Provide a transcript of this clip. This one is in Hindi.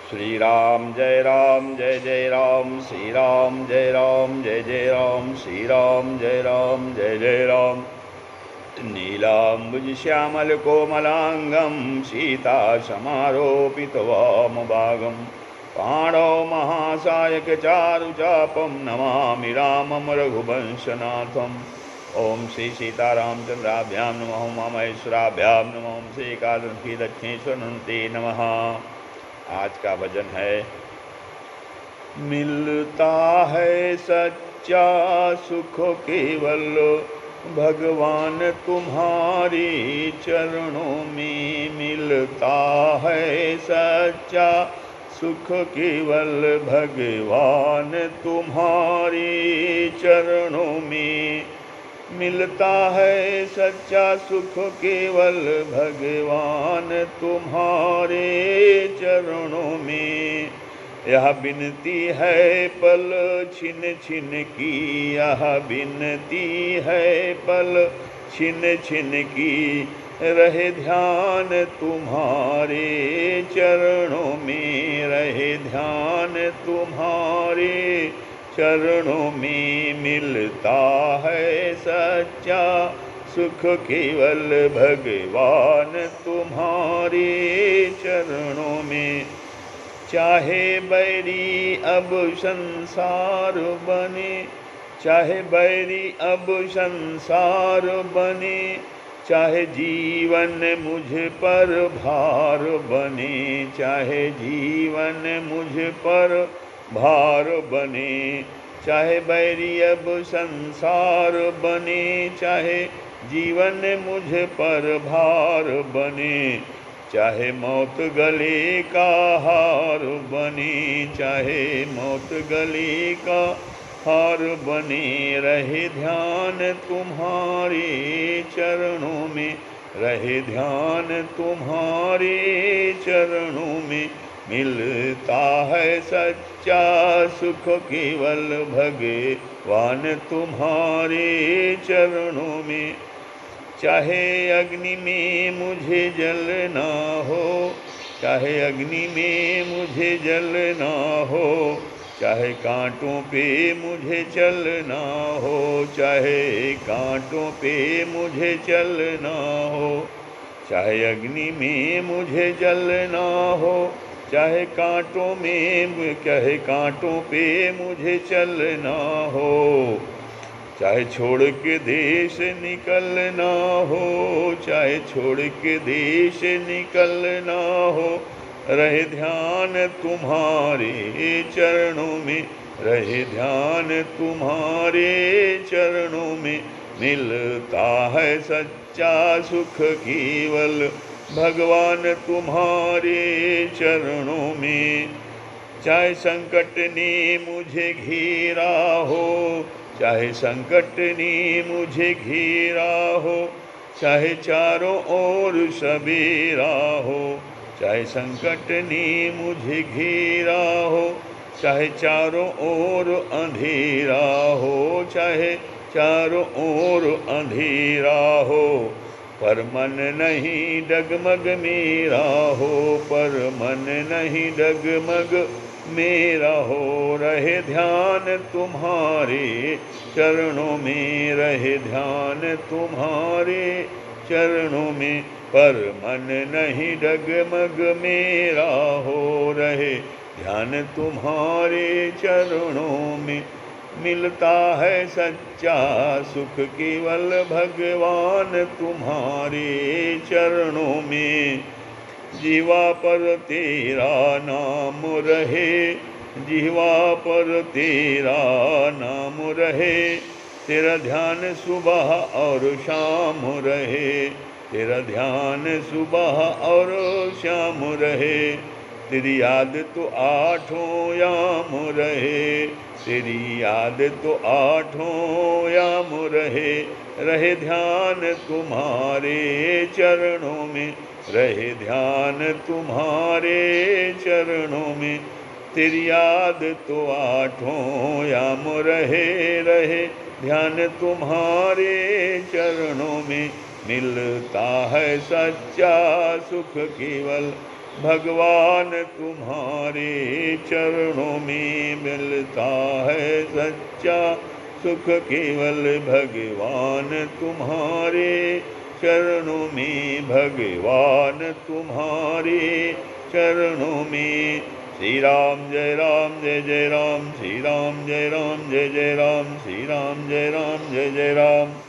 श्री राम जय जय राम, श्री राम जय जय राम, श्री राम जय जय राम। नीलाम्बुज श्यामल कोमलांगं सीता समारोपित वामभागं पाणौ महासायक चारुचापं नमामि रामं रघुवंशनाथम्। ओम श्री सीतारामचंद्राभ्यां नमः, उमा महेश्वराभ्यां नमः, ओम श्री एकादशी दक्षिणेश्वरन्ते नमः। आज का भजन है। मिलता है सच्चा सुख केवल भगवान तुम्हारी चरणों में, मिलता है सच्चा सुख केवल भगवान तुम्हारी चरणों में, मिलता है सच्चा सुख केवल भगवान तुम्हारे चरणों में। यह विनती है पल छिन छिन की, यह विनती है पल छिन छिन की, रहे ध्यान तुम्हारे चरणों में, रहे ध्यान तुम्हारे चरणों में। मिलता है सच्चा सुख केवल भगवान तुम्हारे चरणों में। चाहे बैरी अब संसार बने, चाहे बैरी अब संसार बने, चाहे जीवन मुझ पर भार बने, चाहे जीवन मुझ पर भार बने, चाहे बैरी अब संसार बने, चाहे जीवन मुझ पर भार बने, चाहे मौत गले का हार बने, चाहे मौत गले का हार बने, रहे ध्यान तुम्हारे चरणों में, रहे ध्यान तुम्हारे चरणों में। मिलता है सच्चा सुख केवल भगवान तुम्हारे चरणों में। चाहे अग्नि में मुझे जलना हो, चाहे अग्नि में मुझे जलना हो, चाहे कांटों पे मुझे चलना हो, चाहे कांटों पे मुझे चलना हो, चाहे अग्नि में मुझे जलना हो, चाहे कांटों में, चाहे कांटों पे मुझे चलना हो, चाहे छोड़ के देश निकलना हो, चाहे छोड़ के देश निकलना हो, रहे ध्यान तुम्हारे चरणों में, रहे ध्यान तुम्हारे चरणों में। मिलता है सच्चा सुख केवल भगवान तुम्हारे चरणों में। चाहे संकट ने मुझे घेरा हो, चाहे संकट ने मुझे घेरा हो, चाहे चारों ओर सबेरा हो, चाहे संकट ने मुझे घेरा हो, चाहे चारों ओर अंधेरा हो, चाहे चारों ओर अंधेरा हो, पर मन नहीं डगमग मेरा हो, पर मन नहीं डगमग मेरा हो, रहे ध्यान तुम्हारे चरणों में, रहे ध्यान तुम्हारे चरणों में, पर मन नहीं डगमग मेरा हो, रहे ध्यान तुम्हारे चरणों में। मिलता है सच्चा सुख केवल भगवान तुम्हारे चरणों में। जीवा पर तेरा नाम रहे, जीवा पर तेरा नाम रहे, तेरा ध्यान सुबह और शाम रहे, तेरा ध्यान सुबह और शाम रहे, तेरी याद तो आठों याम रहे, तेरी याद तो आठों याम रहे, रहे ध्यान तुम्हारे चरणों में, रहे ध्यान तुम्हारे चरणों में। तेरी याद तो आठों याम रहे, रहे ध्यान तुम्हारे चरणों में। मिलता है सच्चा सुख केवल भगवान तुम्हारे चरणों में मिलता है सच्चा सुख, केवल भगवान तुम्हारे चरणों में, भगवान तुम्हारे चरणों में। श्री राम जय राम जय जय राम, श्री राम जय राम जय जय राम, श्री राम जय राम जय जय राम।